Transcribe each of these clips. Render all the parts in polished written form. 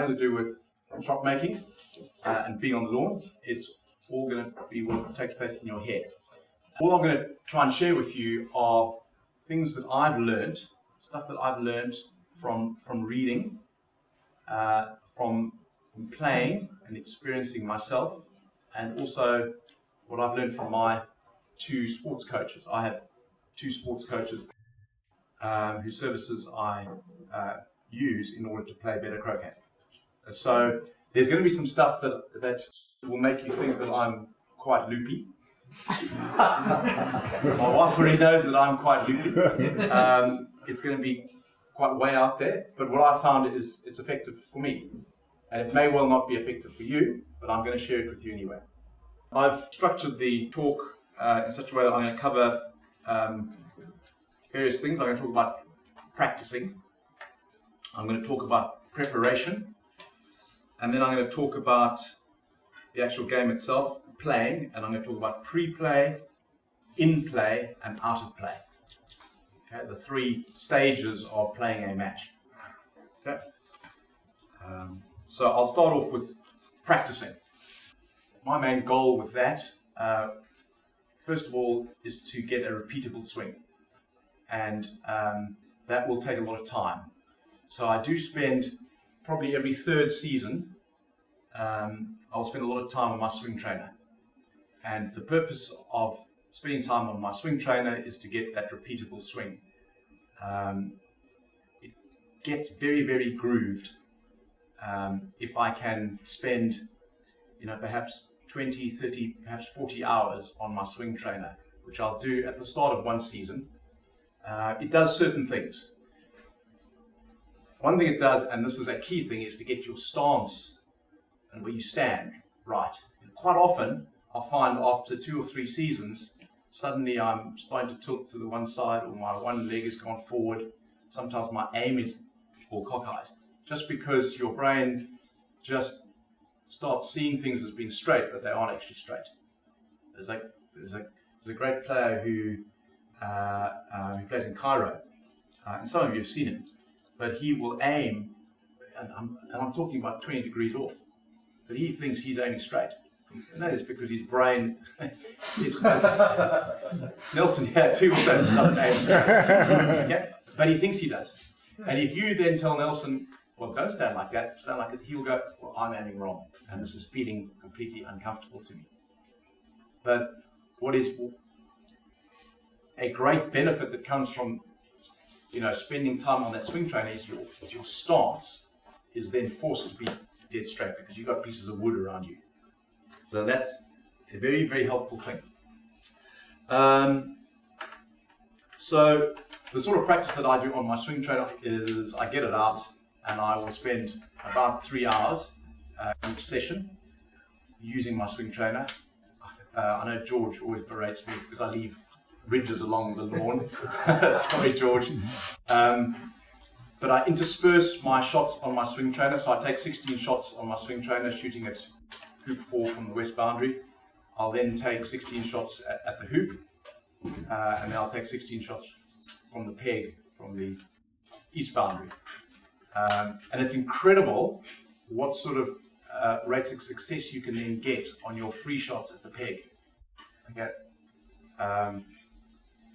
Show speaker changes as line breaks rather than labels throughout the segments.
nothing to do with shot making and being on the lawn. It's all going to be what takes place in your head. All I'm going to try and share with you are things that I've learned, stuff that I've learned from reading, from playing and experiencing myself, and also what I've learned from my 2 sports coaches. I have 2 sports coaches whose services I use in order to play better croquet. So there's going to be some stuff that will make you think that I'm quite loopy. My wife already knows that I'm quite loopy. It's going to be quite way out there, but what I found is it's effective for me. And it may well not be effective for you, but I'm going to share it with you anyway. I've structured the talk in such a way that I'm going to cover various things. I'm going to talk about practicing. I'm going to talk about preparation. And then I'm going to talk about the actual game itself, playing, and I'm going to talk about pre-play, in-play, and out of play. Okay, the 3 stages of playing a match. Okay. So I'll start off with practicing. My main goal with that, first of all, is to get a repeatable swing. And that will take a lot of time. So I do spend probably every 3rd season, I'll spend a lot of time on my swing trainer. And the purpose of spending time on my swing trainer is to get that repeatable swing. It gets very, very grooved if I can spend, perhaps 20, 30, perhaps 40 hours on my swing trainer, which I'll do at the start of one season. It does certain things. One thing it does, and this is a key thing, is to get your stance and where you stand right. And quite often, I'll find after 2 or 3 seasons, suddenly I'm starting to tilt to the one side, or my one leg has gone forward. Sometimes my aim is all cockeyed, just because your brain just starts seeing things as being straight, but they aren't actually straight. There's a great player who plays in Cairo, and some of you have seen him, but he will aim, and I'm talking about 20 degrees off, but he thinks he's aiming straight. And that is because his brain is Nelson here too also doesn't aim straight. Okay? But he thinks he does. And if you then tell Nelson, well, don't stand like that, stand like this, he'll go, well, I'm aiming wrong, and this is feeling completely uncomfortable to me. But what is a great benefit that comes from spending time on that swing trainer is your stance is then forced to be dead straight because you've got pieces of wood around you. So that's a very, very helpful thing. So the sort of practice that I do on my swing trainer is I get it out and I will spend about 3 hours each session using my swing trainer. I know George always berates me because I leave ridges along the lawn. Sorry, George. But I intersperse my shots on my swing trainer. So I take 16 shots on my swing trainer, shooting at hoop 4 from the west boundary. I'll then take 16 shots at the hoop, and then I'll take 16 shots from the peg from the east boundary. And it's incredible what sort of rates of success you can then get on your free shots at the peg. Okay.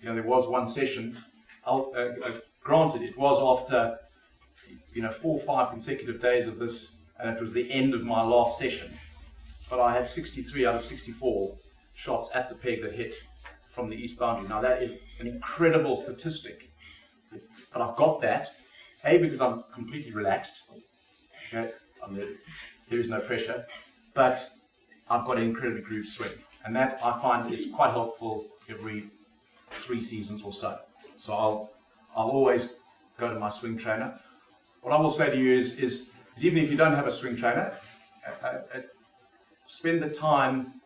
There was one session, granted it was after 4 or 5 consecutive days of this, and it was the end of my last session, but I had 63 out of 64 shots at the peg that hit from the east boundary. Now that is an incredible statistic, but I've got that, A, because I'm completely relaxed, okay? There is no pressure, but I've got an incredibly grooved swing, and that I find is quite helpful every 3 seasons or so. So I'll always go to my swing trainer. What I will say to you is even if you don't have a swing trainer, spend the time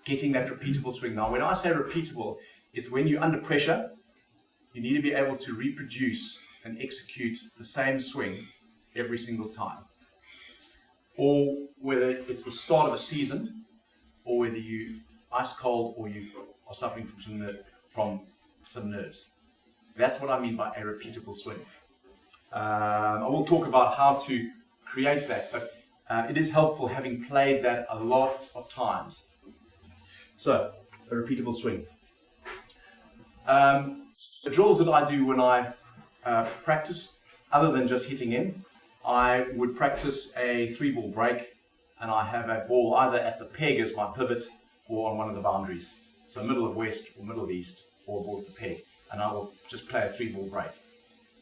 getting that repeatable swing. Now, when I say repeatable, it's when you're under pressure, you need to be able to reproduce and execute the same swing every single time. Or whether it's the start of a season, or whether you ice cold, or you are suffering from some nerves. That's what I mean by a repeatable swing. I will talk about how to create that, but it is helpful having played that a lot of times. So, a repeatable swing. The drills that I do when I practice, other than just hitting in, I would practice a 3-ball break, and I have a ball either at the peg as my pivot or on one of the boundaries. So middle of west or middle of east or a ball at the peg, and I will just play a 3-ball break.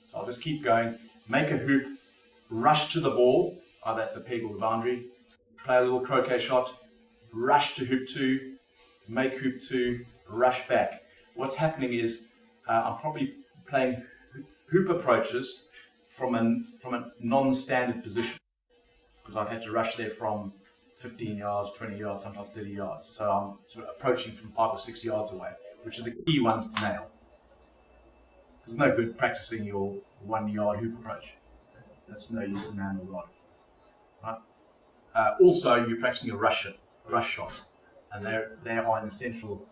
So I'll just keep going, make a hoop, rush to the ball, either at the peg or the boundary, play a little croquet shot, rush to hoop 2, make hoop 2, rush back. What's happening is I'm probably playing hoop approaches from a non-standard position, because I've had to rush there from 15 yards, 20 yards, sometimes 30 yards. So I'm sort of approaching from 5 or 6 yards away, which are the key ones to nail. There's no good practicing your 1-yard hoop approach. That's no use to nail the rod. Right? Also, you're practicing your rush shots, and they are an essential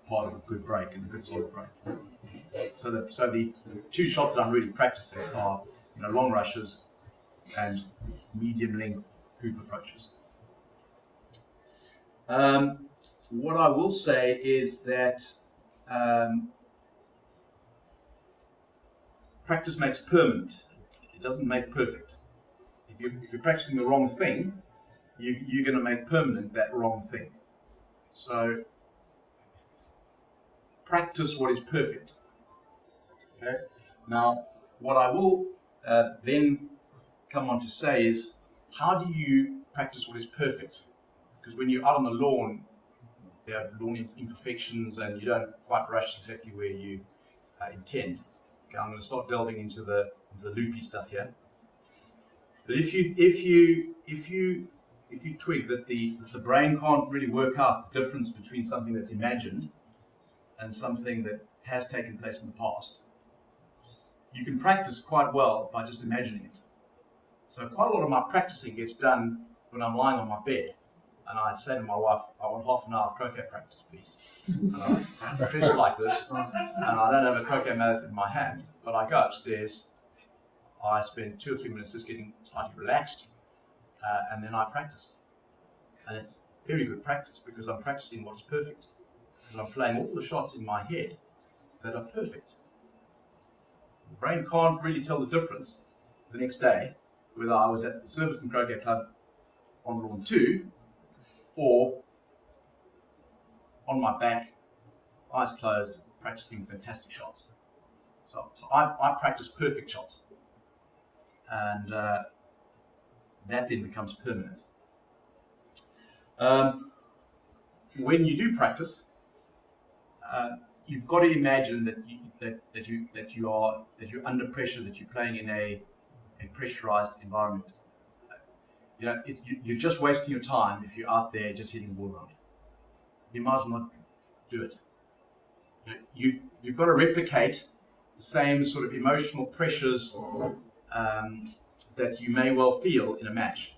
part of a good break and a good solid break. So the 2 shots that I'm really practicing are long rushes and medium length hoop approaches. What I will say is that practice makes permanent. It doesn't make perfect. If you're practicing the wrong thing, you're going to make permanent that wrong thing. So practice what is perfect. Okay. Now, what I will then come on to say is, how do you practice what is perfect? Because when you're out on the lawn, there are lawn imperfections, and you don't quite rush exactly where you intend. Okay, I'm going to start delving into the loopy stuff here. But if you twig that the brain can't really work out the difference between something that's imagined and something that has taken place in the past, you can practice quite well by just imagining it. So quite a lot of my practicing gets done when I'm lying on my bed, and I say to my wife, I want half an hour of croquet practice, please. And I dress like this, and I don't have a croquet mallet in my hand, but I go upstairs, I spend 2 or 3 minutes just getting slightly relaxed, and then I practice. And it's very good practice, because I'm practicing what's perfect. And I'm playing all the shots in my head that are perfect. The brain can't really tell the difference the next day whether I was at the Surbiton Croquet Club on lawn 2 or on my back, eyes closed, practicing fantastic shots. So I practice perfect shots, and that then becomes permanent. When you do practice, you've got to imagine that you're under pressure, that you're playing in a pressurized environment. You're just wasting your time if you're out there just hitting the ball around. You might as well not do it. You've got to replicate the same sort of emotional pressures that you may well feel in a match.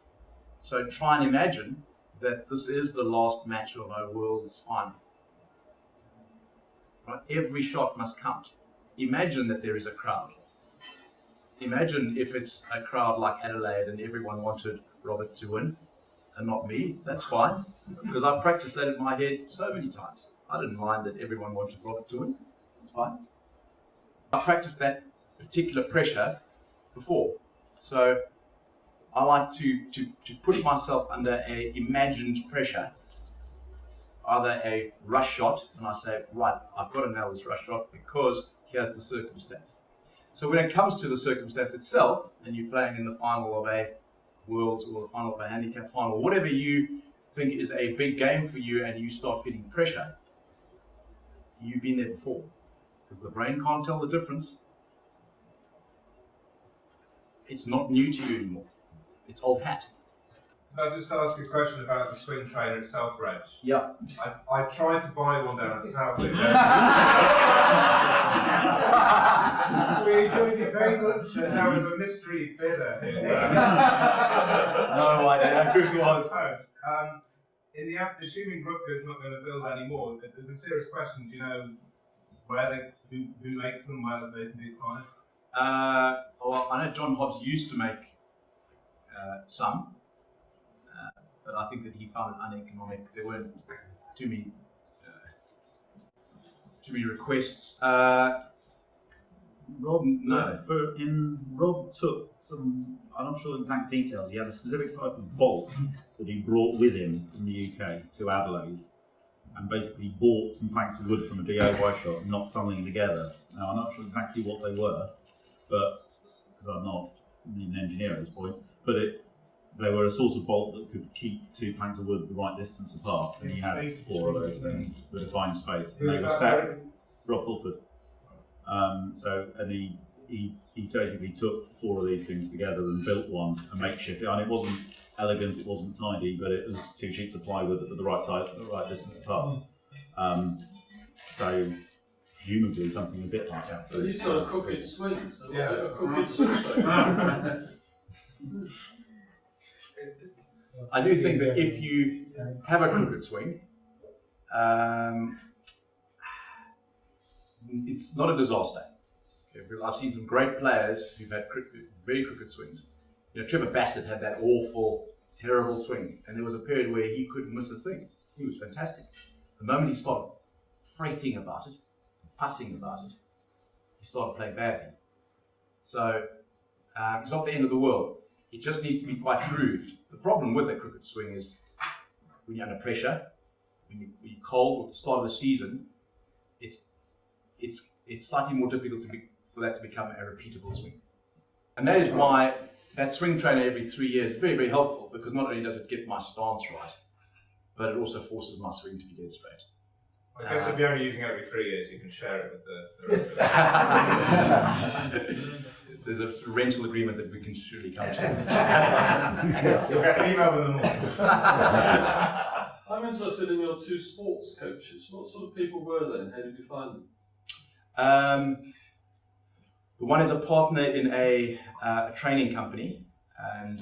So try and imagine that this is the last match of a world's final. Right? Every shot must count. Imagine that there is a crowd. Imagine if it's a crowd like Adelaide and everyone wanted Robert to win and not me. That's fine, because I've practiced that in my head so many times. I didn't mind that everyone wanted Robert to win. It's fine. I practiced that particular pressure before. So I like to put myself under a imagined pressure, either a rush shot, and I say, right, I've got to nail this rush shot because here's the circumstance. So when it comes to the circumstance itself, and you're playing in the final of a Worlds or the final of a handicap final, whatever you think is a big game for you, and you start feeling pressure, you've been there before, because the brain can't tell the difference. It's not new to you anymore. It's old hat.
Can I just ask a question about the swing trainer itself, Reg?
Yeah.
I tried to buy one down at Southend. We enjoyed it very much. There was a mystery bidder here.
No idea who it was.
Assuming Rutger's not going to build anymore, there's a serious question. Do you know who makes them, where they can be acquired?
Well, I know John Hobbs used to make some, but I think that he found it uneconomic. There weren't too many requests.
Rob,
No.
Rob took some, I'm not sure the exact details, he had a specific type of bolt that he brought with him from the UK to Adelaide, and basically bought some planks of wood from a DIY shop and knocked something together. Now, I'm not sure exactly what they were, but, because I'm not an engineer at this point, but they were a sort of bolt that could keep two planks of wood the right distance apart, and he had 4 of those things with a fine space. And they were set, Rob Fulford. He basically took 4 of these things together and built one, a makeshift. And it wasn't elegant, it wasn't tidy, but it was 2 sheets of plywood that were the right size, the right distance apart. So presumably something a bit like that.
So he's got a crooked swing. So
Yeah.
a crooked swing.
I do think that if you have a crooked swing, it's not a disaster. Okay, because I've seen some great players who've had very crooked swings. You know, Trevor Bassett had that awful, terrible swing, and there was a period where he couldn't miss a thing. He was fantastic. The moment he started fretting about it, fussing about it, he started playing badly. So it's not the end of the world. It just needs to be quite grooved. The problem with a crooked swing is when you're under pressure, when you're cold at the start of the season, it's slightly more difficult for that to become a repeatable swing. And that is why that swing trainer every 3 years is very, very helpful, because not only does it get my stance right, but it also forces my swing to be dead straight.
I guess if you're only using it every 3 years, you can share it with the rest of us.
There's a rental agreement that we can surely come to.
You'll get an email in the morning.
I'm interested in your 2 sports coaches. What sort of people were they, and how did you find them?
The one is a partner in a training company, and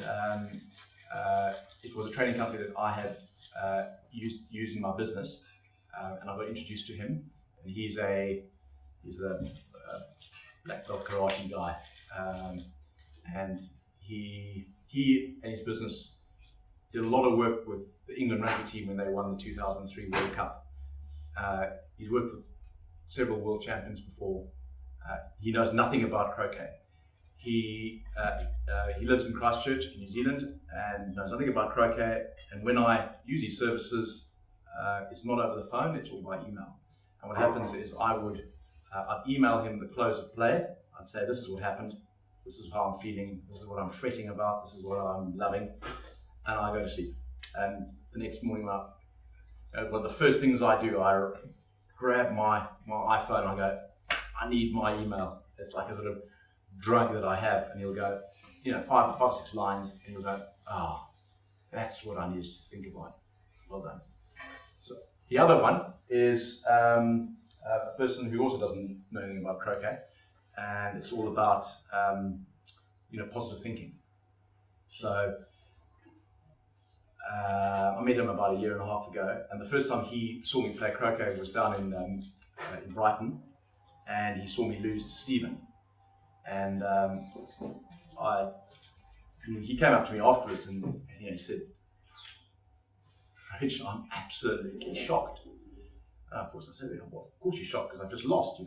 it was a training company that I had used in my business, and I got introduced to him. And he's a black belt karate guy, and he and his business did a lot of work with the England rugby team when they won the 2003 World Cup. He's worked with several world champions before. He knows nothing about croquet. He lives in Christchurch in New Zealand and knows nothing about croquet. And when I use his services, it's not over the phone, it's all by email. And what happens is I'd email him the close of play. I'd say, this is what happened, this is how I'm feeling, this is what I'm fretting about, this is what I'm loving, and I go to sleep. And the next morning, one of the first things I do, I grab my iPhone and I go, I need my email. It's like a sort of drug that I have. And he'll go, 5, 6 lines, and he'll go, that's what I needed to think about. Well done. So the other one is a person who also doesn't know anything about croquet, and it's all about positive thinking. So I met him about 1.5 years ago, and the first time he saw me play croquet was down in Brighton, and he saw me lose to Stephen. And he came up to me afterwards and he said, Reg, I'm absolutely shocked. And of course I said, well, of course you're shocked because I've just lost,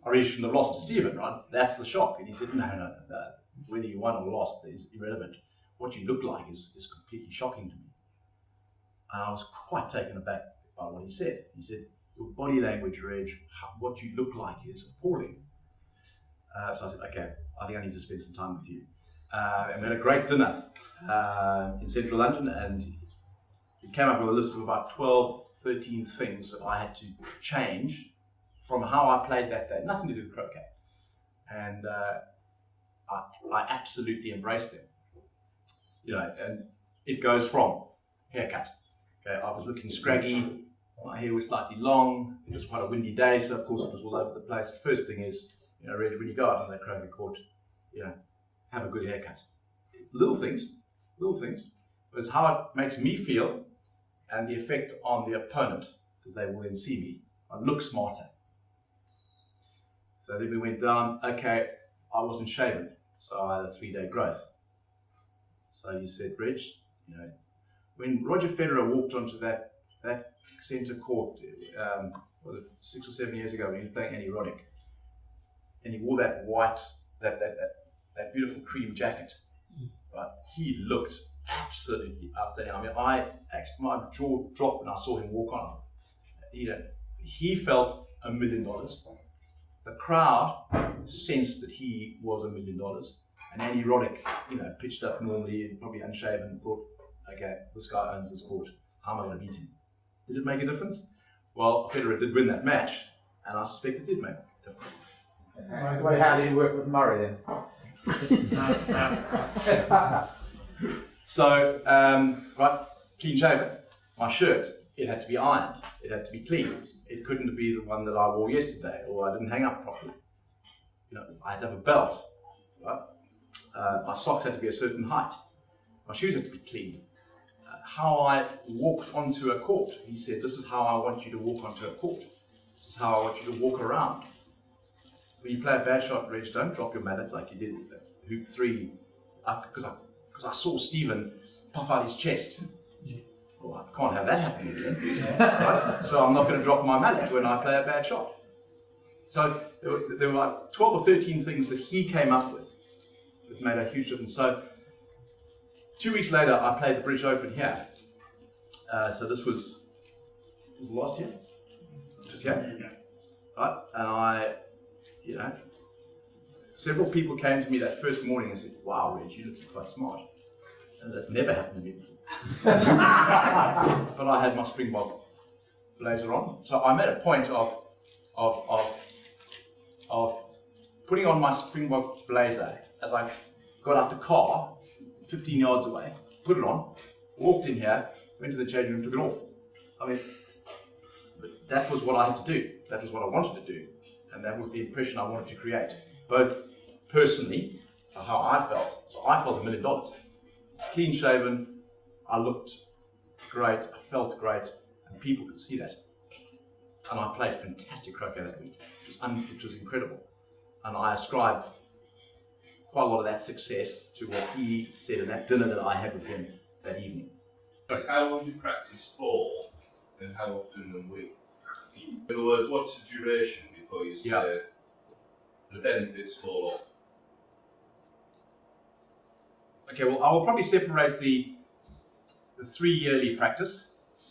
I really shouldn't have lost to Stephen, right? That's the shock. And he said, no. Whether you won or lost is irrelevant. What you look like is completely shocking to me. And I was quite taken aback by what he said. He said, your body language, Reg, what you look like is appalling. So I said, okay, I think I need to spend some time with you. And we had a great dinner in central London, and he came up with a list of about 12, 13 things that I had to change from how I played that day. Nothing to do with croquet. And I absolutely embraced them. And it goes from haircut. Okay, I was looking scraggy, my hair was slightly long, it was quite a windy day, so of course it was all over the place. The first thing is, Reg, when you go out on that croquet court, have a good haircut. Little things, but it's how it makes me feel and the effect on the opponent, because they will then see me. I look smarter. So then we went down, okay, I wasn't shaven. So I had a 3-day growth. So he said, Reg, when Roger Federer walked onto that centre court, was it 6 or 7 years ago when he was playing Annie Roddick, and he wore that white, that beautiful cream jacket, but he looked absolutely outstanding. I mean, my jaw dropped when I saw him walk on. He felt $1 million. The crowd sensed that he was $1 million. And Andy Roddick, pitched up normally and probably unshaven and thought, okay, this guy owns this court. How am I going to beat him? Did it make a difference? Well, Federer did win that match, and I suspect it did make a difference.
Well, how did you work with Murray then?
So, clean shaven. My shirt, it had to be ironed. It had to be clean. It couldn't be the one that I wore yesterday, or I didn't hang up properly. I had to have a belt. Right? My socks had to be a certain height. My shoes had to be clean. How I walked onto a court. He said, this is how I want you to walk onto a court. This is how I want you to walk around. When you play a bad shot, Reg, don't drop your mallet like you did with hoop 3, because I saw Stephen puff out his chest. Well, I can't have that happen again. Right? So I'm not going to drop my mallet when I play a bad shot. So there were like 12 or 13 things that he came up with that made a huge difference. So 2 weeks later, I played the British Open here. So this was last year? Just here? Right? And several people came to me that first morning and said, wow, Reg, you look quite smart. And that's never happened to me before. But I had my Springbok blazer on. So I made a point of putting on my Springbok blazer as I got out the car, 15 yards away, put it on, walked in here, went to the changing room, took it off. I mean, that was what I had to do. That was what I wanted to do. And that was the impression I wanted to create, both personally, for how I felt. So I felt $1 million. Clean shaven, I looked great, I felt great, and people could see that. And I played fantastic croquet that week. It was incredible. And I ascribe quite a lot of that success to what he said in that dinner that I had with him that evening.
How long do you practice for, and how often a week? In other words, what's the duration before you say the benefits fall off?
Okay, well, I will probably separate the 3-yearly practice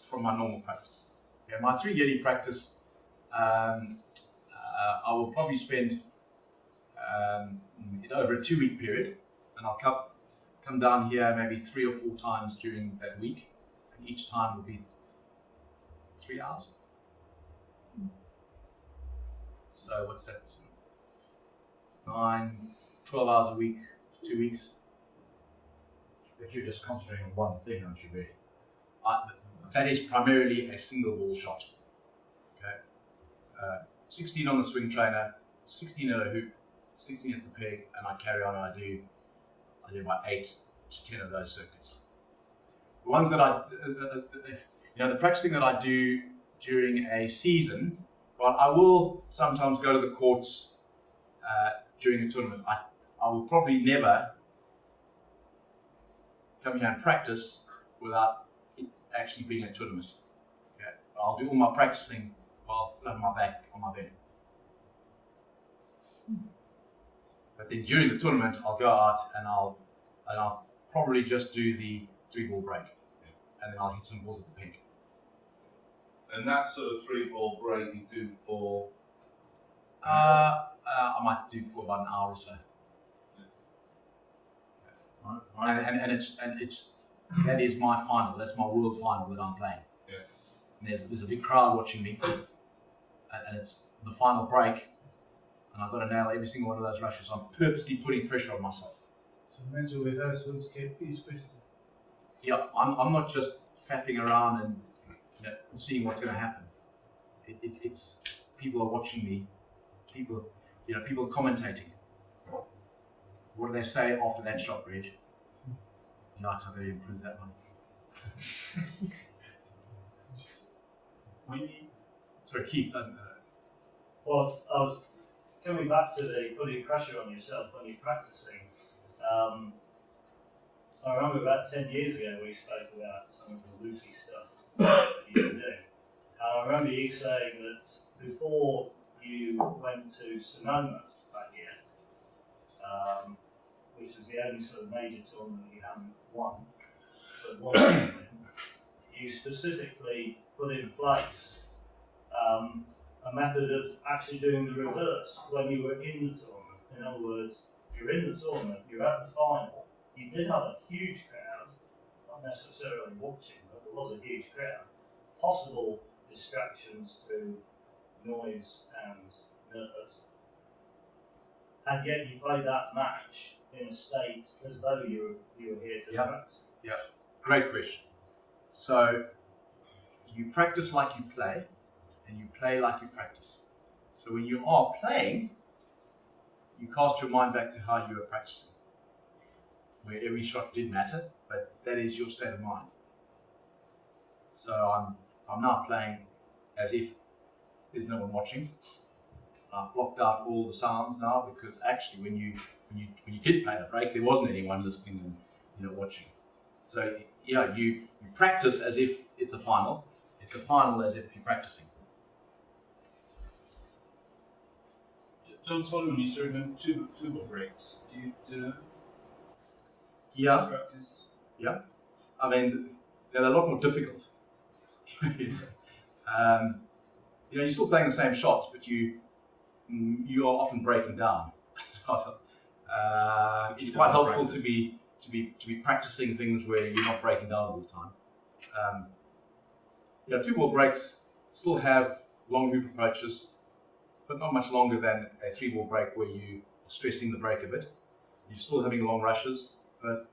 from my normal practice. Okay, my 3-yearly practice, I will probably spend it over a 2-week period, and I'll come down here maybe 3 or 4 times during that week, and each time will be 3 hours. So what's that? 12 hours a week, 2 weeks.
But you're just concentrating on one thing, aren't you, really?
That is primarily a single ball shot. Okay, 16 on the swing trainer, 16 at a hoop, 16 at the peg, and I carry on and I do about 8 to 10 of those circuits. The ones that the practicing that I do during a season, right? I will sometimes go to the courts during a tournament. I will probably never come here and practice without it actually being a tournament. Okay? I'll do all my practicing while flat on my back on my bed. But then during the tournament, I'll go out and I'll probably just do the 3-ball break, and then I'll hit some balls at the peg.
And that sort of 3-ball break you do for?
I might do for about an hour or so. And that is my final. That's my world final that I'm playing.
Yeah.
And there's a big crowd watching me, and it's the final break, and I've got to nail every single one of those rushes. So I'm purposely putting pressure on myself.
So mental rehearsal is critical.
Yeah, I'm not just faffing around and seeing what's going to happen. It's people are watching me. People are commentating. What do they say after that shot, Reg? Nice, I'm going to improve that one. Sorry, Keith.
Well, I was coming back to the putting pressure on yourself when you're practicing. I remember about 10 years ago we spoke about some of the Lucy stuff that you were doing. And I remember you saying that before you went to Sonoma that year, which was the only sort of major tournament you hadn't won, but one tournament, you specifically put in place a method of actually doing the reverse when you were in the tournament. In other words, you're in the tournament, you're at the final, you did have a huge crowd, not necessarily watching, but there was a huge crowd. Possible distractions through noise and nerves. And yet you played that match in a state as though you were here to practice.
Yeah, great question. So you practice like you play, and you play like you practice. So when you are playing, you cast your mind back to how you were practicing, where every shot did matter, but that is your state of mind. So I'm now playing as if there's no one watching. I've blocked out all the sounds now, because actually when you did play the break, there wasn't anyone listening and watching. So you practice as if it's a final. It's a final as if you're practicing.
John Solomon used to remember two ball breaks. Do you do that?
Yeah.
Practice?
Yeah. I mean, they're a lot more difficult. You're still playing the same shots, but you are often breaking down. It's quite helpful to be practicing things where you're not breaking down all the time. Two ball breaks still have long hoop approaches, but not much longer than a 3-ball break where you are stressing the break a bit. You're still having long rushes, but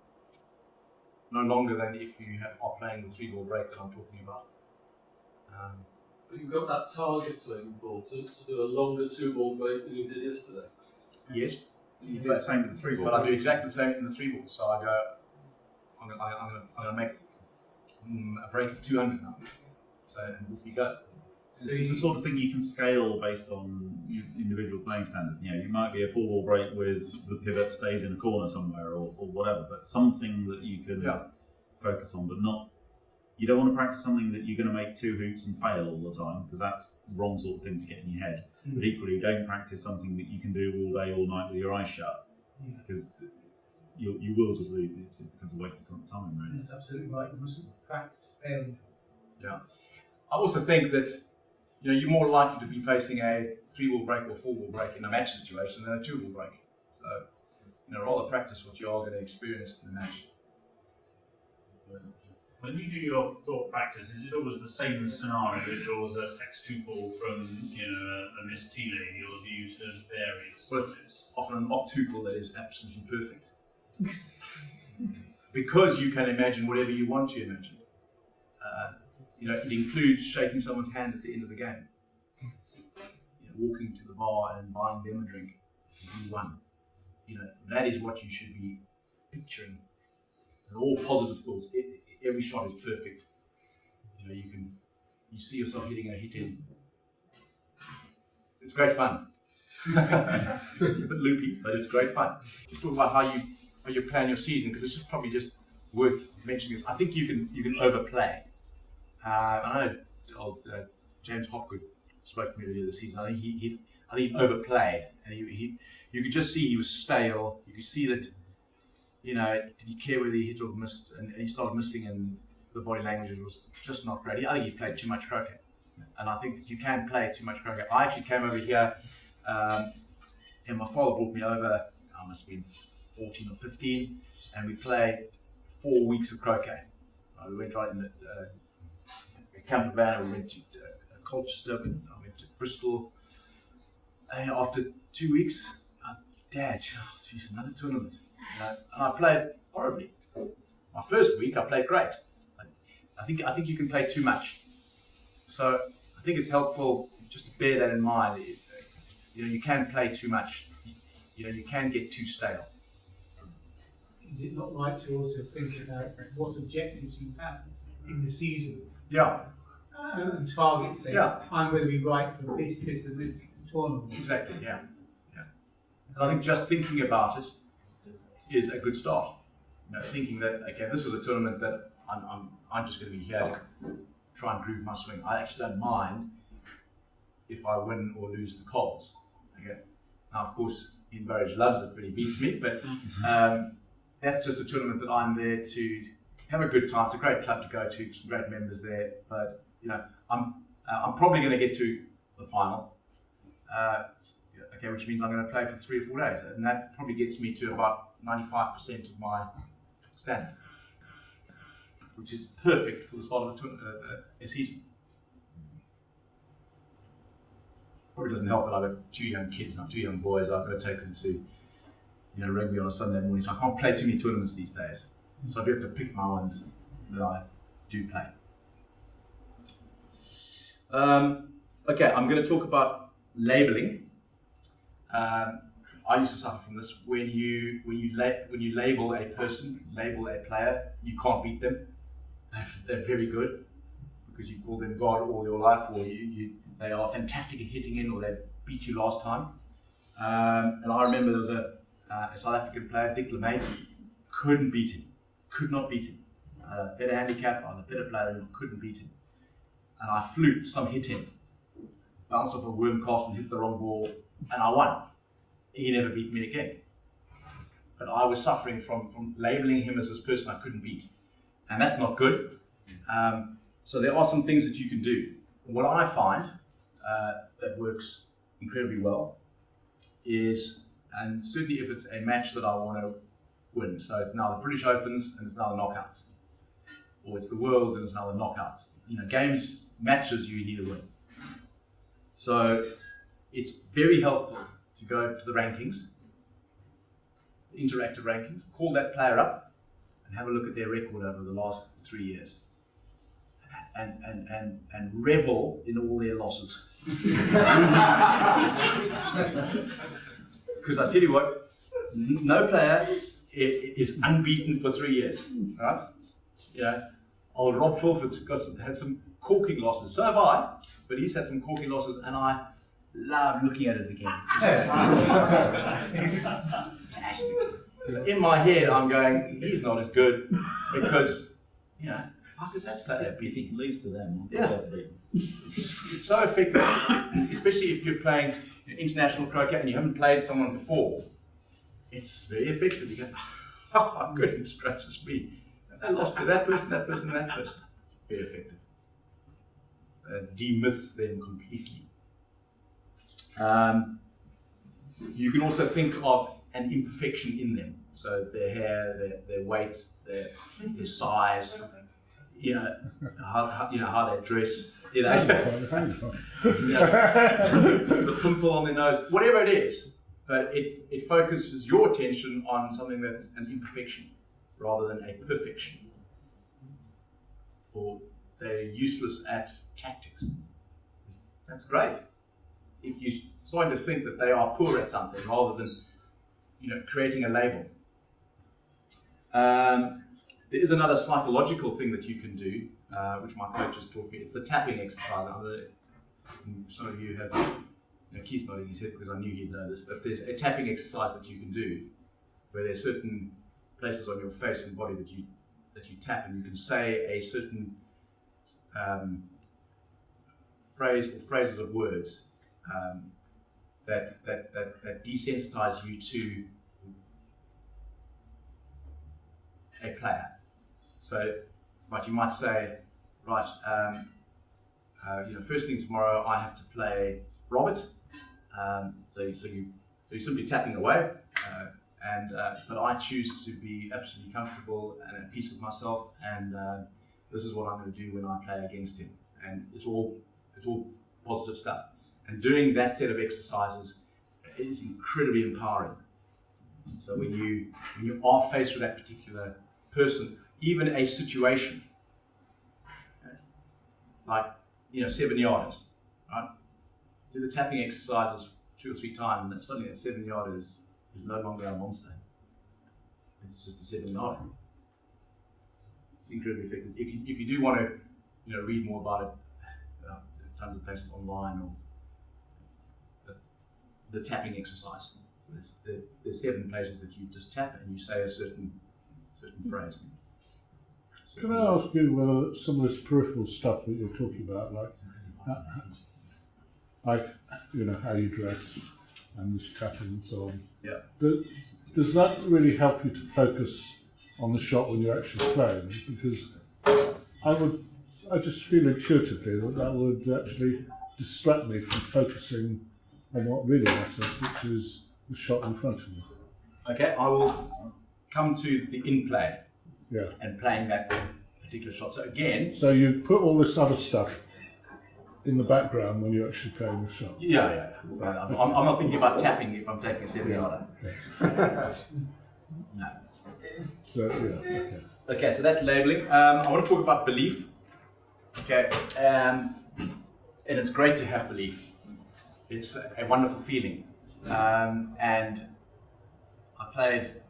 no longer than if you are playing the 3-ball break that I'm talking about.
You've got that target to aim for, to do a longer 2-ball break than you did yesterday.
Yes.
You do the same with the 3-ball.
But I do exactly the same in the 3-ball. So I go, I'm going to make a break of 200 now. So, and off you go.
It's the sort of thing you can scale based on individual playing standard. You might be a 4-ball break with the pivot stays in a corner somewhere or whatever, but something that you can focus on, but not. You don't want to practice something that you're going to make 2 hoops and fail all the time, because that's the wrong sort of thing to get in your head. But equally, don't practice something that you can do all day, all night with your eyes shut, because you will just lose. It becomes a waste of time, really.
That's absolutely right. You mustn't practice failing.
Yeah. I also think that you're more likely to be facing a 3-ball break or 4-ball break in a match situation than a 2-ball break. So, rather practice what you are going to experience in a match.
When you do your thought practice, is it always the same scenario? Is it always a sextuple from a Miss Tea Lady, or do you sort of vary?
Well, it's often an octuple that is absolutely perfect. Because you can imagine whatever you want to imagine. It includes shaking someone's hand at the end of the game. Walking to the bar and buying them a drink. You won. That is what you should be picturing. And all positive thoughts. Every shot is perfect. You see yourself hitting a hit in. It's great fun. It's a bit loopy, but it's great fun. Just talk about how you plan your season, because it's probably just worth mentioning this. I think you can overplay. I know James Hopgood spoke to me earlier this season. I think he overplayed, and you could just see he was stale. You could see that. Did he care whether he hit or missed? And he started missing, and the body language was just not great. I think he played too much croquet. And I think that you can play too much croquet. I actually came over here, and my father brought me over, I must have been 14 or 15, and we played 4 weeks of croquet. We went right in a camper van, and we went to Colchester, and I went to Bristol. And after 2 weeks, Dad, geez, another tournament. And I played horribly. My first week, I played great. I think you can play too much. So I think it's helpful just to bear that in mind. You can play too much. You can get too stale.
Is it not right to also think about what objectives you have in the season?
Yeah.
And target, say, I'm going to be right for this, and this tournament.
Exactly, yeah. And I think just thinking about it, is a good start. Thinking that, okay, this is a tournament that I'm just going to be here to try and groove my swing. I actually don't mind if I win or lose the coals. Okay. Now, of course, Ian Burridge loves it when he beats me, but that's just a tournament that I'm there to have a good time. It's a great club to go to, some great members there, but I'm probably going to get to the final. Okay, which means I'm going to play for 3 or 4 days, and that probably gets me to about 95% of my standard, which is perfect for the start of a season. Probably doesn't help that I've got 2 young kids now, 2 young boys. I've got to take them to rugby on a Sunday morning, so I can't play too many tournaments these days. So I do have to pick my ones that I do play. Okay, I'm going to talk about labeling. I used to suffer from this. When you label a person, label a player, you can't beat them. They're very good because you've called them God all your life, or they are fantastic at hitting in, or they beat you last time. And I remember there was a South African player, Dick LeMaitre, couldn't beat him, could not beat him. Better handicap, I was a better player and couldn't beat him. And I fluked some hit in, bounced off a worm cast and hit the wrong ball, and I won. He never beat me again. But I was suffering from labeling him as this person I couldn't beat. And that's not good. So there are some things that you can do. What I find that works incredibly well is, and certainly if it's a match that I want to win, so it's now the British Opens and it's now the knockouts, or it's the Worlds and it's now the knockouts. Games, matches you need to win. So it's very helpful to go to the rankings, the interactive rankings, call that player up and have a look at their record over the last 3 years. And revel in all their losses. Because I tell you what, no player is unbeaten for 3 years, right? Old Rob Fulford's had some corking losses. So have I, but he's had some corking losses, and I love looking at it again. Fantastic. In my head, I'm going, he's not as good because, how could that player be?
If he leads to them,
yeah. It's so effective, especially if you're playing international croquet and you haven't played someone before. It's very effective. You go, oh, goodness gracious me. I lost to that person, that person, that person. Very effective. Demyths them completely. You can also think of an imperfection in them. So their hair, their weight, their size, how they dress, the pimple on their nose, whatever it is. But it focuses your attention on something that's an imperfection rather than a perfection. Or they're useless at tactics. That's great. If you're starting to think that they are poor at something rather than creating a label. There is another psychological thing that you can do, which my coach has taught me. It's the tapping exercise. Some of you have, Keith's nodding his head because I knew he'd know this, but there's a tapping exercise that you can do where there's certain places on your face and body that you tap, and you can say a certain phrase or phrases of words that desensitize you to a player. So, right, you might say, right, first thing tomorrow I have to play Robert. So you're simply tapping away, but I choose to be absolutely comfortable and at peace with myself, and this is what I'm going to do when I play against him. And it's all positive stuff. And doing that set of exercises is incredibly empowering. So when you are faced with that particular person, even a situation, like 7-yarders, right? Do the tapping exercises 2 or 3 times, and suddenly that 7-yarder is no longer a monster. It's just a 7-yarder. It's incredibly effective. If you do want to read more about it, tons of places online, or the tapping exercise. So there's 7 places that you just tap and you say a certain phrase.
Can I ask you whether some of this peripheral stuff that you're talking about, like how you dress and this tapping and so on, does that really help you to focus on the shot when you're actually playing? Because I just feel intuitively that would actually distract me from focusing on what really matters, which is the shot in front of me.
Okay, I will come to the in-play and playing that particular shot. So again...
So you put all this other stuff in the background when you're actually playing the shot?
Yeah. I'm not thinking about tapping if I'm taking a 7-yarder. No.
So,
Okay, so that's labeling. I want to talk about belief. Okay, and it's great to have belief. It's a wonderful feeling. And I played,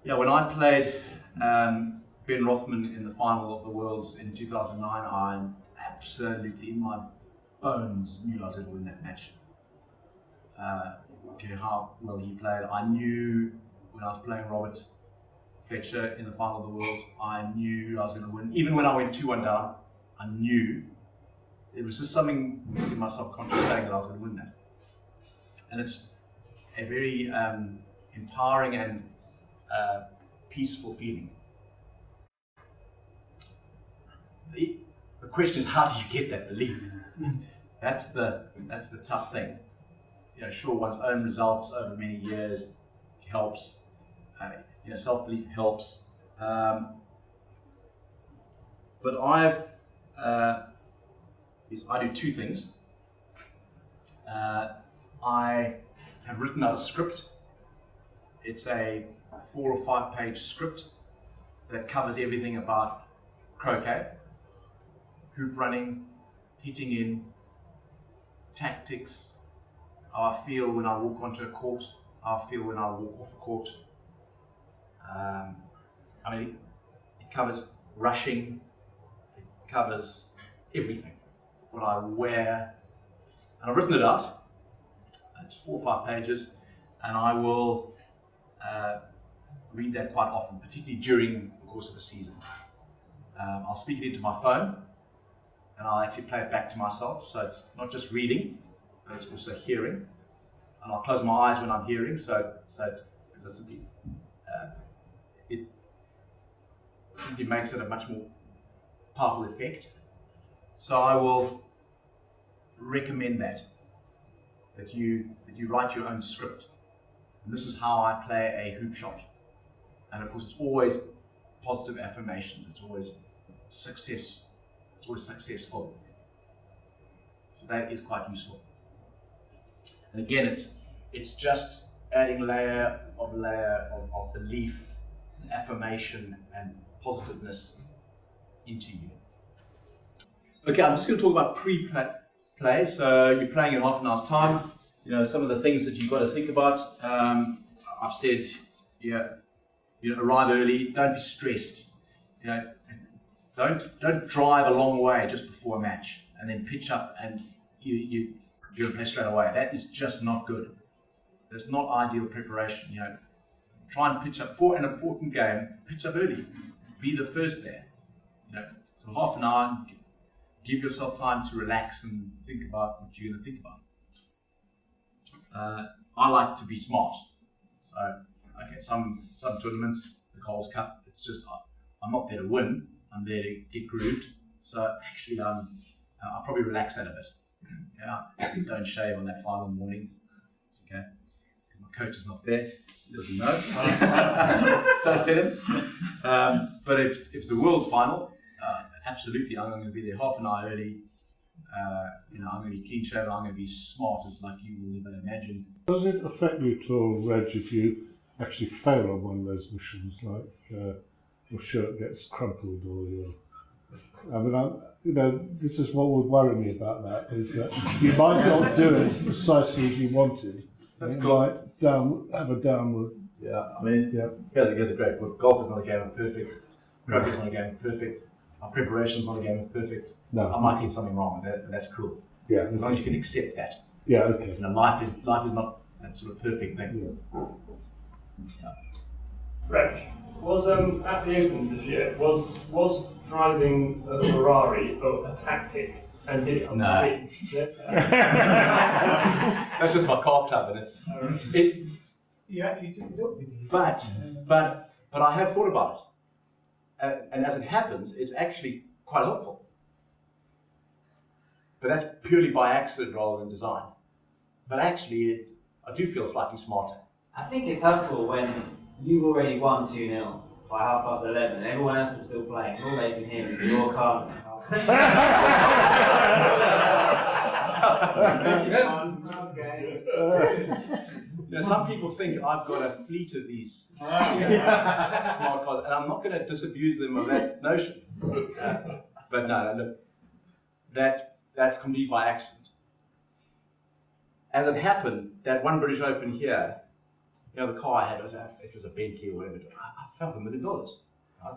when I played Ben Rothman in the final of the Worlds in 2009, I absolutely, in my bones, knew I was going to win that match. Okay, how well he played. I knew when I was playing Robert Fletcher in the final of the Worlds, I knew I was going to win. Even when I went 2-1 down, I knew. It was just something in my subconscious saying that I was going to win that. And it's a very empowering and peaceful feeling. The question is, how do you get that belief? That's the tough thing. Sure, one's own results over many years helps. Self-belief helps. But I do 2 things. I have written out a script. It's a 4 or 5 page script that covers everything about croquet, hoop running, hitting in, tactics, how I feel when I walk onto a court, how I feel when I walk off a court. It covers rushing, it covers everything, what I wear, and I've written it out. It's 4 or 5 pages, and I will read that quite often, particularly during the course of a season. I'll speak it into my phone, and I'll actually play it back to myself, so it's not just reading, but it's also hearing. And I'll close my eyes when I'm hearing, so it simply makes it a much more powerful effect. So I will recommend that you write your own script. And this is how I play a hoop shot. And of course, it's always positive affirmations. It's always success. It's always successful. So that is quite useful. And again, it's just adding layer of belief, and affirmation, and positiveness into you. Okay, I'm just going to talk about pre-play. So you're playing in half an hour's time. Some of the things that you've got to think about. I've said, arrive early. Don't be stressed. Don't drive a long way just before a match and then pitch up and you're going to play straight away. That is just not good. That's not ideal preparation. Try and pitch up for an important game. Pitch up early. Be the first there. So half an hour. Give yourself time to relax and think about what you're going to think about. I like to be smart. So, some tournaments, the Coles Cup, it's just I'm not there to win. I'm there to get grooved. So actually, I'll probably relax that a bit. Don't shave on that final morning. It's okay. My coach is not there. He doesn't know. Don't tell him. But if it's a World's final, absolutely, I'm going to be there half an hour early. I'm going to be clean shaven. I'm going to be smart as like you will never imagine.
Does it affect you at all, Reg, if you actually fail on one of those missions, like your shirt gets crumpled or this is what would worry me about that, is that you might not do it precisely as you wanted.
That's
you
cool.
might have a downward.
Here's a great book. Golf is not a game of perfect. Croquet is not a game of perfect. Our preparation is not a game of perfect.
No.
I might get something wrong with that, but that's cool.
Yeah.
As long as you can accept that.
Yeah, okay.
Life is not that sort of perfect thing.
Reg, was at the Opens this year, was driving a Ferrari a tactic, and did it?
No. That's just my car club, and it's
You actually took it up, did you?
but I have thought about it, and as it happens, it's actually quite helpful. But that's purely by accident rather than design. But actually, I do feel slightly smarter.
I think it's helpful when you've already won 2-0 by 11:30 and everyone else is still playing, and all they can hear is your car. Okay.
Some people think I've got a fleet of these smart cars, and I'm not going to disabuse them of that notion. But no, look, that's completely by accident. As it happened, that one British Open here, the car I had, it was a Bentley or whatever. I felt $1 million. Right?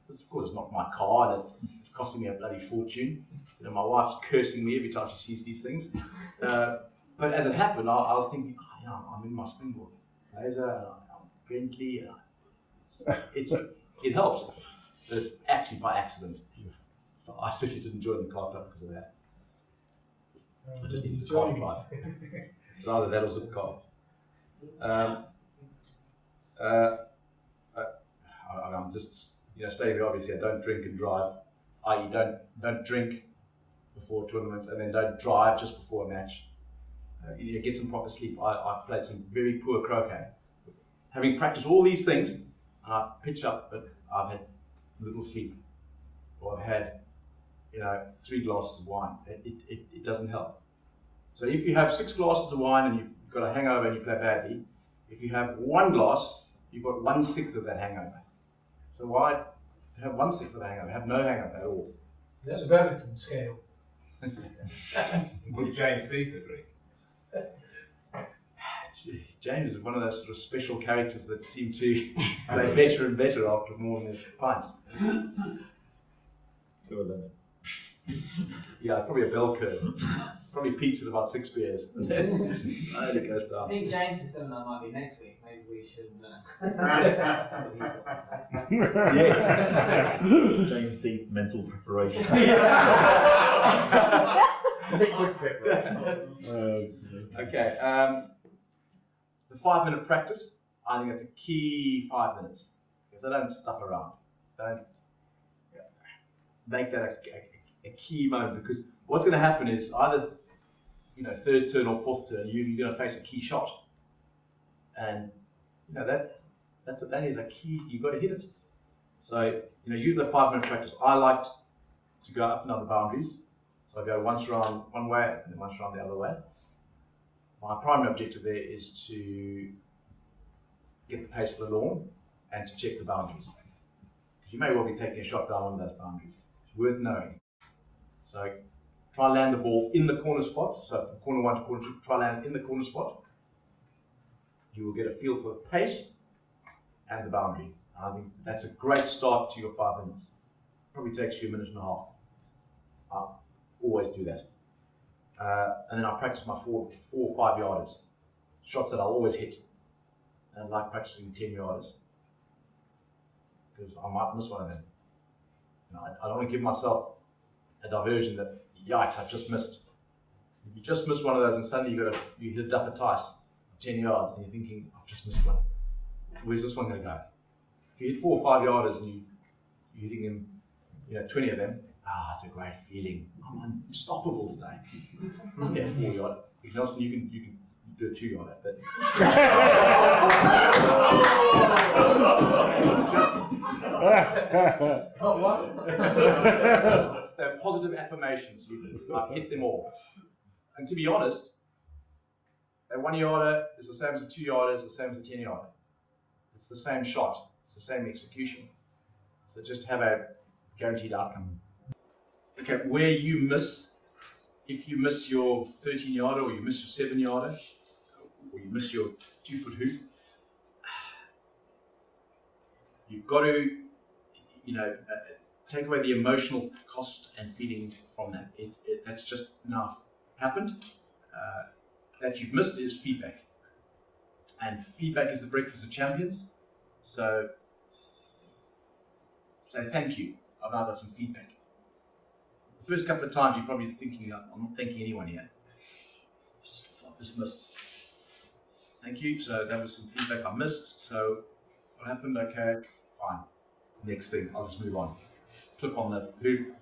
Of course, it's not my car, and it's costing me a bloody fortune. My wife's cursing me every time she sees these things. But as it happened, I was thinking, I'm in my Springboard Blazer, I'm Bentley. It helps. But it's actually by accident. I certainly didn't join the car club because of that. I just needed a car to drive. It's either that or the car. I'm just stating the obvious here. Don't drink and drive. I.e., don't drink before a tournament, and then don't drive just before a match. Get some proper sleep. I've played some very poor croquet. Having practiced all these things, I pitch up, but I've had little sleep, or I've had 3 glasses of wine. It doesn't help. So if you have 6 glasses of wine and you've got a hangover and you play badly, if you have 1 glass, you've got 1/6 of that hangover. So why have 1/6 of the hangover? Have no hangover at all.
Is that the Beverton scale?
Would James Death agree?
James is one of those sort of special characters that seem to play better and better after more than their pints.
To a limit.
Yeah, probably a bell curve. Probably peaks at about 6 beers. And then slowly goes down.
I think James' seminar might be next week. Maybe we should.
Yes. James Death's mental preparation.
Okay. The 5-minute practice. I think that's a key 5 minutes because I don't stuff around. Don't make that a key moment, because what's going to happen is either third turn or fourth turn you're going to face a key shot, and that is a key. You've got to hit it. So use the 5-minute practice. I like to go up and down the boundaries, so I go once round one way and then once round the other way. My primary objective there is to get the pace of the lawn and to check the boundaries. You may well be taking a shot down one of those boundaries. It's worth knowing. So try and land the ball in the corner spot. So from corner 1 to corner 2, try and land in the corner spot. You will get a feel for the pace and the boundary. I think that's a great start to your 5 minutes. Probably takes you 1.5 minutes. I always do that. And then I practice my 4 or 5 yarders. Shots that I'll always hit. And I like practicing 10 yarders. Because I might miss one of them. I don't want to give myself a diversion that, yikes, I've just missed. If you just miss one of those and suddenly you hit a duff at Tice, 10 yards, and you're thinking, I've just missed one. Where's this one going to go? If you hit 4 or 5 yarders and you're hitting them, 20 of them, it's a great feeling. I'm unstoppable today. Yeah, 4 yard. Nelson, you can do a 2 yarder, but they're positive affirmations. I've hit them all. And to be honest, a 1 yarder is the same as a 2 yarder, is the same as a 10 yarder. It's the same shot, it's the same execution. So just have a guaranteed outcome. Okay, where you miss, if you miss your 13 yarder or you miss your 7 yarder, or you miss your 2 foot hoop, you've got to, take away the emotional cost and feeling from that. That's just enough happened. That you've missed is feedback. and feedback is the breakfast of champions. So say thank you. I've now got some feedback. The first couple of times you're probably thinking, I'm not thanking anyone here. I just missed. Thank you. So that was some feedback I missed. So what happened? Okay, fine. Next thing, I'll just move on. Click on the hoop,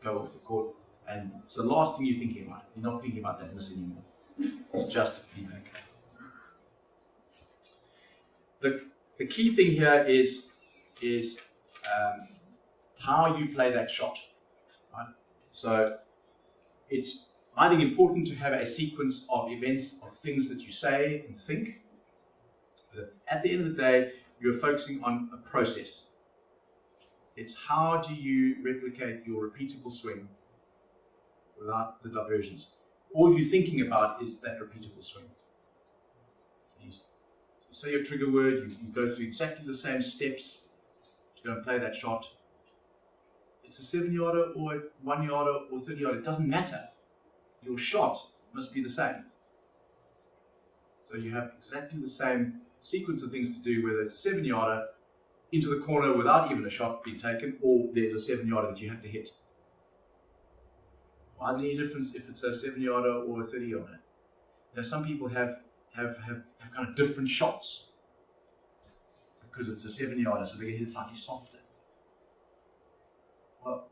go off the court, and it's the last thing you're thinking about. You're not thinking about that miss anymore. It's just feedback. The key thing here is how you play that shot. Right? So it's, I think, important to have a sequence of events, of things that you say and think. But at the end of the day, you're focusing on a process. It's how do you replicate your repeatable swing without the diversions. All you're thinking about is that repeatable swing. So you say your trigger word, you go through exactly the same steps to go and play that shot. It's a 7-yarder or a 1-yarder or 30-yarder, it doesn't matter. Your shot must be the same. So you have exactly the same sequence of things to do, whether it's a 7-yarder into the corner without even a shot being taken, or there's a 7-yarder that you have to hit. Why is it any difference if it's a 7-yarder or a 30-yarder? You know, some people have kind of different shots because it's a 7-yarder, so they get hit slightly softer. Well,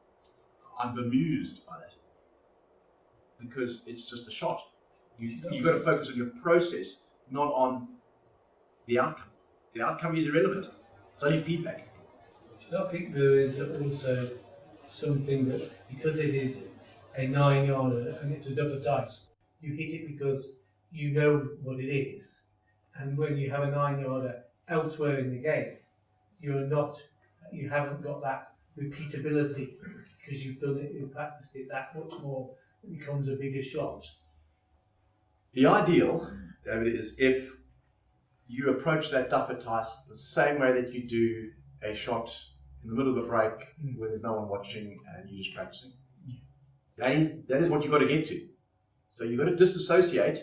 I'm bemused by that because it's just a shot. You've got to focus on your process, not on the outcome. The outcome is irrelevant. It's only feedback.
Do you not think there is also something that, because it is a 9-yarder and it's a double dice, you hit it because you know what it is, and when you have a 9-yarder elsewhere in the game, you haven't got that repeatability because you've done it, you've practiced it that much more. It becomes a bigger shot.
The ideal, David, is if you approach that duffer dice the same way that you do a shot in the middle of a break where there's no one watching and you're just practicing. That is what you've got to get to. So you've got to disassociate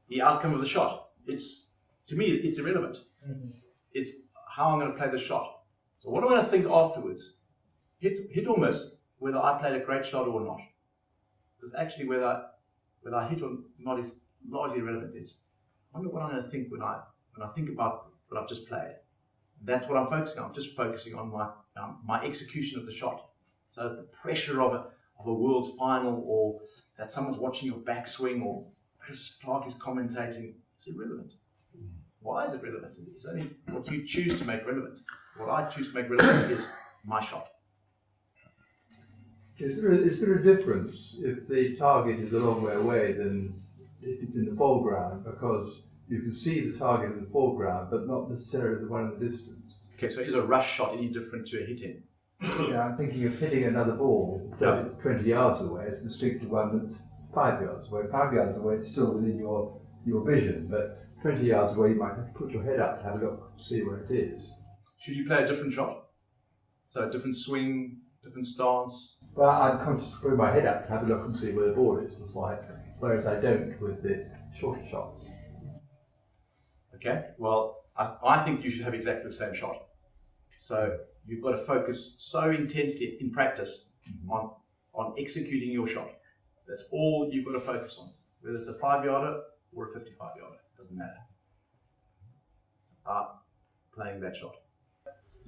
the outcome of the shot. To me, it's irrelevant. It's how I'm going to play the shot. So what am I going to think afterwards? Hit or miss, whether I played a great shot or not. Because actually whether I hit or not is largely irrelevant. It's, I wonder what I'm going to think when I think about what I've just played. That's what I'm focusing on. I'm just focusing on my execution of the shot. So the pressure of a world final, or that someone's watching your backswing, or Chris Clark is commentating, it's irrelevant. Why is it relevant? It's only what you choose to make relevant. What I choose to make relevant is my shot.
Is there a difference if the target is a long way away than if it's in the foreground? Because you can see the target in the foreground, but not necessarily the one in the distance.
Okay, so is a rush shot any different to a hit-in?
Yeah, I'm thinking of hitting another ball 20 yards away as distinct to one that's 5 yards away. 5 yards away, it's still within your vision, but 20 yards away, you might have to put your head up to have a look, see where it is.
Should you play a different shot? So a different swing, different stance?
Well, I'm conscious of putting my head up to have a look and see where the ball is, whereas I don't with the shorter shots.
Okay, well, I think you should have exactly the same shot. So you've got to focus so intensely in practice on executing your shot. That's all you've got to focus on. Whether it's a 5-yarder or a 55-yarder, doesn't matter. It's about playing that shot.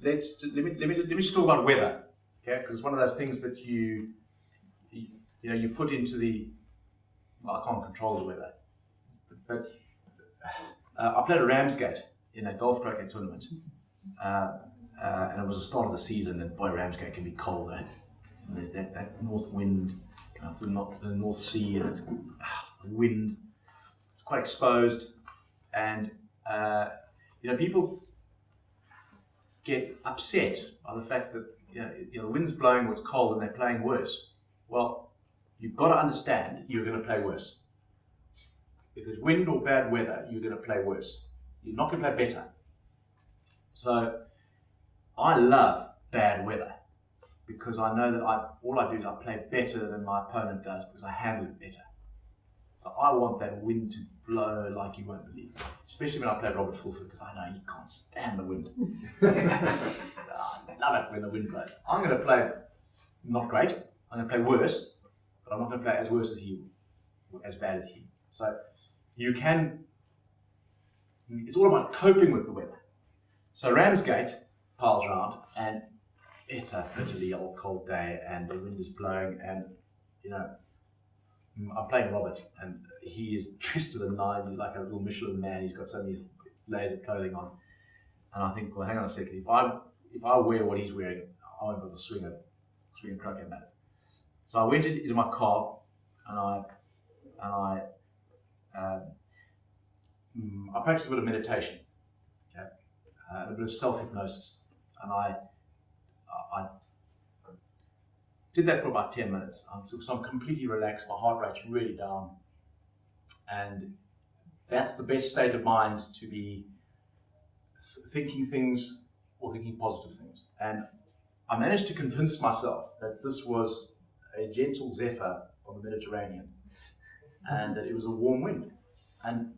Let me just talk about weather, okay? Because it's one of those things that you put into the. Well, I can't control the weather, but I played at Ramsgate in a golf croquet tournament, and it was the start of the season. And boy, Ramsgate can be cold. And there's that north wind, kind of the North Sea, and it's wind. It's quite exposed, and people get upset by the fact that the wind's blowing, what's cold, and they're playing worse. Well, you've got to understand you're going to play worse. If there's wind or bad weather, you're going to play worse. You're not going to play better. So I love bad weather because I know that all I do is I play better than my opponent does because I handle it better. So I want that wind to blow like you won't believe. Especially when I play Robert Fulford, because I know he can't stand the wind. I love it when the wind blows. I'm going to play not great. I'm going to play worse, but I'm not going to play as worse as he, as bad as he. So you can. It's all about coping with the weather. So Ramsgate piles around, and it's a bitterly old cold day, and the wind is blowing, and I'm playing Robert, and he is dressed to the nines. He's like a little Michelin man. He's got so many layers of clothing on, and I think, well, hang on a second. If I wear what he's wearing, I won't be able to swing a croquet mat. So I went into my car, and I practiced a bit of meditation, okay, a bit of self-hypnosis, and I did that for about 10 minutes. So I'm completely relaxed, my heart rate's really down, and that's the best state of mind to be thinking things or thinking positive things. And I managed to convince myself that this was a gentle zephyr from the Mediterranean, and that it was a warm wind. And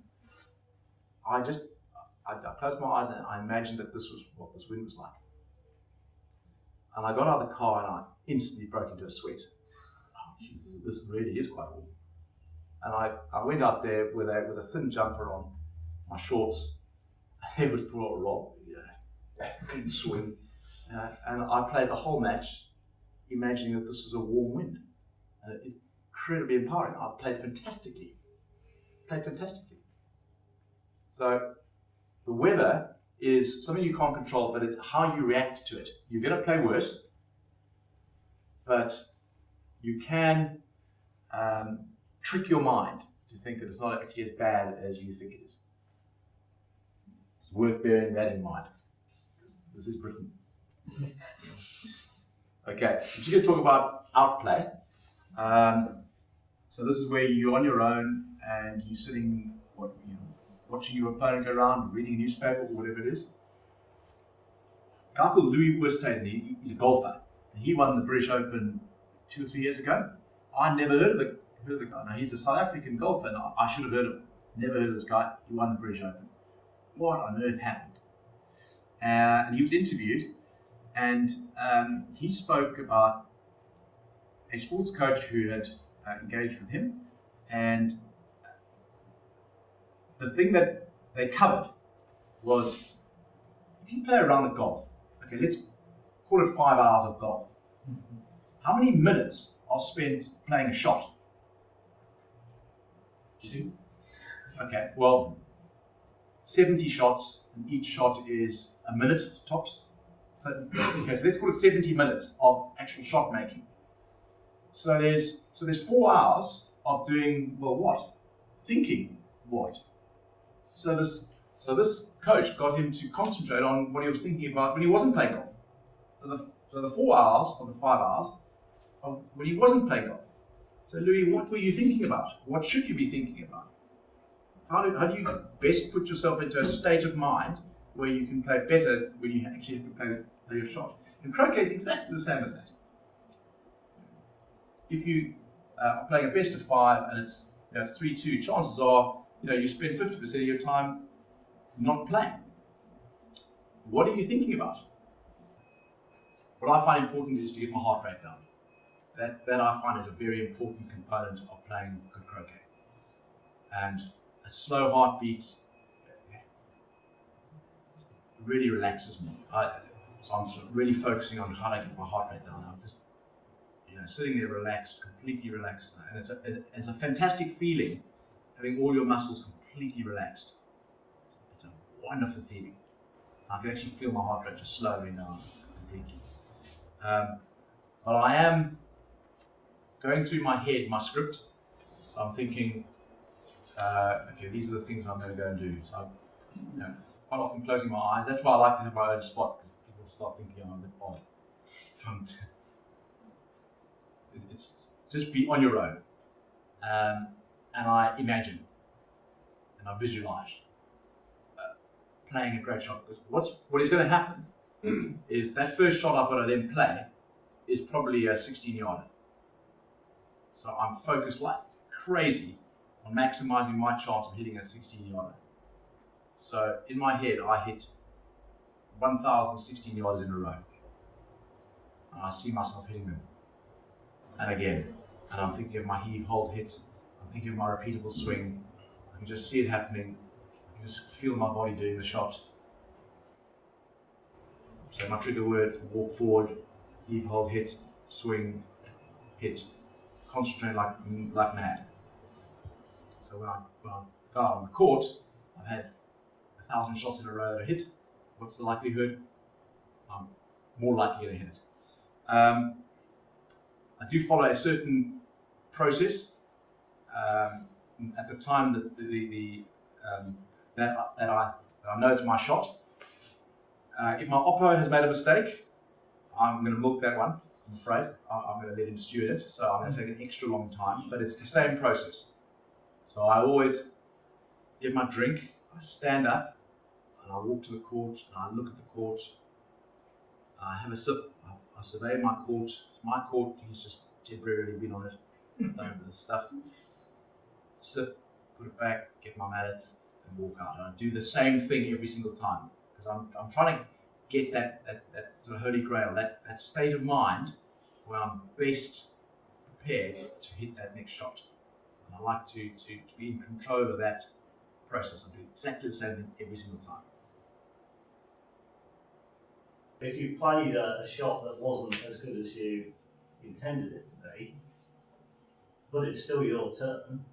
I closed my eyes and I imagined that this was what this wind was like. And I got out of the car and I instantly broke into a sweat. Oh, Jesus, this really is quite warm. And I went out there with a thin jumper on, my shorts. It was poor old Rob, couldn't swim. And I played the whole match imagining that this was a warm wind. And it's incredibly empowering. I played fantastically. So the weather is something you can't control, but it's how you react to it. You're going to play worse, but you can trick your mind to think that it's not actually as bad as you think it is. It's worth bearing that in mind, because this is Britain. Okay, I'm just going to talk about outplay. So this is where you're on your own and you're sitting, watching your opponent go around, reading a newspaper or whatever it is. A guy called Louis Oosthuizen, he's a golfer, and he won the British Open 2 or 3 years ago. I never heard of the guy. Now, he's a South African golfer, and I should have heard of him. Never heard of this guy. He won the British Open. What on earth happened? And he was interviewed, and he spoke about a sports coach who had engaged with him, and the thing that they covered was, if you play around at golf, okay, let's call it 5 hours of golf. How many minutes are spent playing a shot? Do you see? Okay, well, 70 shots, and each shot is a minute tops. So let's call it 70 minutes of actual shot making. So there's 4 hours of doing, well, what? Thinking what? So this coach got him to concentrate on what he was thinking about when he wasn't playing golf. So the 4 hours or the 5 hours of when he wasn't playing golf. So Louis, what were you thinking about? What should you be thinking about? How do you best put yourself into a state of mind where you can play better when you actually have to play your shot? And croquet is exactly the same as that. If you are playing a best of 5 and it's 3-2, chances are you spend 50% of your time not playing. What are you thinking about? What I find important is to get my heart rate down. That I find is a very important component of playing good croquet. And a slow heartbeat really relaxes me. So I'm sort of really focusing on how to get my heart rate down. I'm just sitting there relaxed, completely relaxed. And it's a fantastic feeling, having all your muscles completely relaxed. It's a wonderful feeling. I can actually feel my heart rate just slowing down completely. But I am going through my head, my script. So I'm thinking, okay, these are the things I'm going to go and do. So I'm quite often closing my eyes. That's why I like to have my own spot, because people start thinking I'm a bit odd. It's just be on your own. And I imagine and I visualize playing a great shot. Because what is going to happen is that first shot I've got to then play is probably a 16-yarder. So I'm focused like crazy on maximising my chance of hitting at 16 yarder. So in my head, I hit 1,016 yards in a row. And I see myself hitting them. And again, and I'm thinking of my heave, hold, hit. I'm thinking of my repeatable swing. I can just see it happening. I can just feel my body doing the shot. So my trigger word, walk forward, heave, hold, hit, swing, hit. Concentrate like mad. So when I go out on the court, I've had 1,000 shots in a row that are hit. What's the likelihood? I'm more likely to hit it. I do follow a certain process. At the time that I know it's my shot. If my oppo has made a mistake, I'm going to milk that one. I'm afraid I'm going to let him steward it, so I'm going to take an extra long time. But it's the same process. So I always get my drink, I stand up, and I walk to the court, and I look at the court. I have a sip. I survey my court. My court, he's just temporarily been on it. Done with the stuff. Sip, put it back, get my mallets, and walk out. And I do the same thing every single time because I'm trying to get that sort of holy grail, that state of mind where I'm best prepared to hit that next shot. And I like to be in control of that process. I do exactly the same thing every single time.
If you've played a shot that wasn't as good as you intended it to be, but it's still your turn,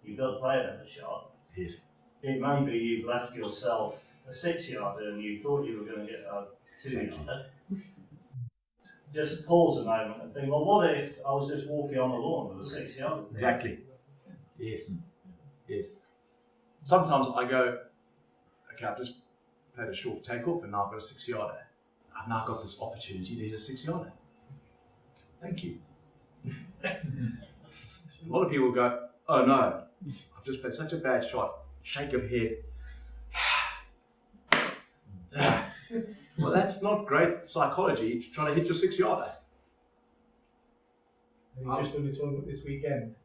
you've got to play another shot.
Yes.
It may be you've left yourself a 6-yarder and you thought you were going to get a 2-yarder. Just pause a moment and think, well, what if I was just walking on the lawn with a 6-yarder?
Exactly. Yes. Yes. Sometimes I go, okay, I've just played a short takeoff and now I've got a 6-yarder. I've now got this opportunity to hit a 6-yarder. Thank you. A lot of people go, oh no, I've just played such a bad shot. Shake of head. Well, that's not great psychology, trying to hit your 6-yarder.
And you just want to talk about this weekend.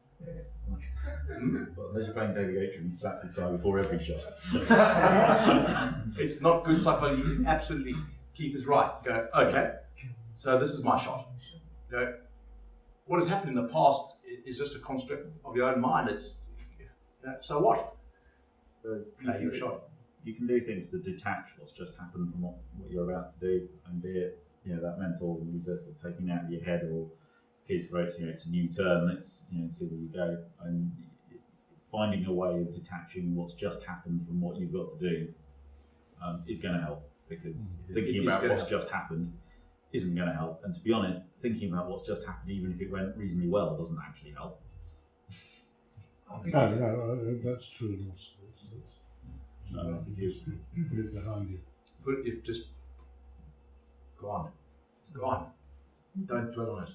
Well, unless you're playing David Gator, he slaps his thigh before every shot.
It's not good psychology. Absolutely, Keith is right. Go, okay, so this is my shot. You know, what has happened in the past is just a construct of your own mind. It's, so what? Play your shot.
You can do things to detach what's just happened from what you're about to do, and be it that mental reset or taking it out of your head, or Keith's approach, it's a new turn, let's see where you go, and finding a way of detaching what's just happened from what you've got to do is going to help, because thinking about what's just happened isn't going to help, and to be honest, thinking about what's just happened, even if it went reasonably well, doesn't actually help.
No, that's true.
So if you
put it behind you.
Just go on. Go on. Don't dwell on it.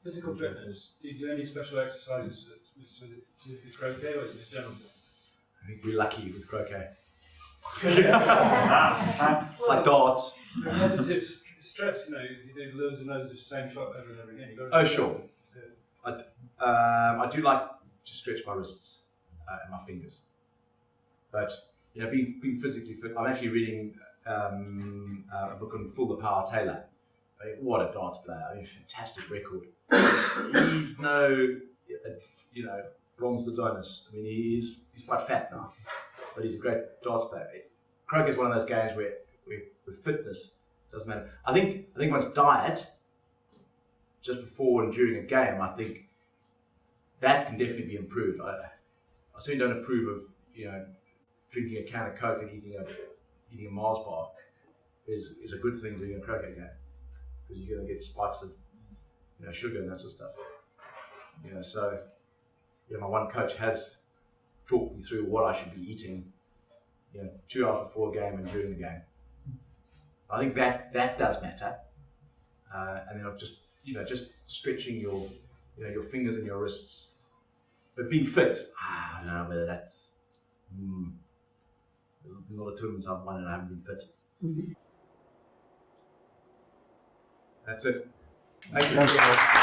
Physical fitness. Do you do any special exercises with croquet, or is it just general?
I think we're lucky with croquet. It's like darts.
Repetitive stress, if you do loads and loads of the same shot over and over again. You've got to
sure. I do like to stretch my wrists and my fingers. But being physically fit, I'm actually reading a book on Full the Power Taylor. What a darts player! Fantastic record. He's no, bronze Adonis. He's quite fat now, but he's a great darts player. Croquet is one of those games where fitness doesn't matter. I think once diet, just before and during a game, I think that can definitely be improved. I certainly don't approve of drinking a can of Coke and eating a Mars bar is a good thing during a croquet game, because you're going to get spikes of sugar and that sort of stuff. So my one coach has talked me through what I should be eating 2 hours before a game and during the game. I think that does matter. And then I've just stretching your fingers and your wrists. But being fit, I don't know whether that's a lot of tournaments I've won and I haven't been fit. That's it. Thank you.